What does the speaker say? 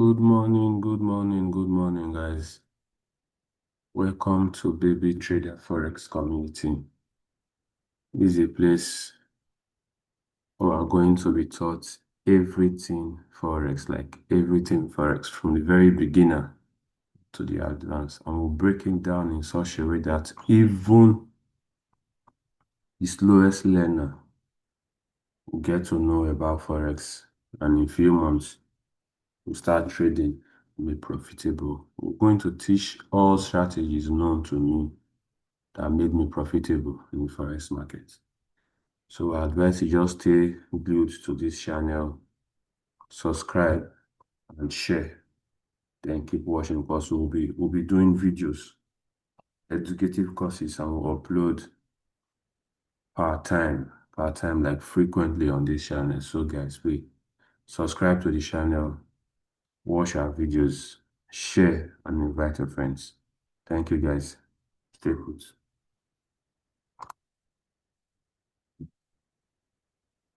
Good morning, guys. Welcome to Baby Trader Forex community. This is a place where we're going to be taught everything Forex, like everything Forex, from the very beginner to the advanced. And we'll break it down in such a way that even the slowest learner will get to know about Forex. And in a few months, we'll start trading and be profitable. We're going to teach all strategies known to me that made me profitable in the forex market. So I advise you just stay glued to this channel, subscribe and share. Then keep watching because we'll be doing videos, educative courses, and we'll upload part-time, like frequently on this channel. So guys, please subscribe to the channel, watch our videos, share and invite your friends. Thank you guys. Stay put.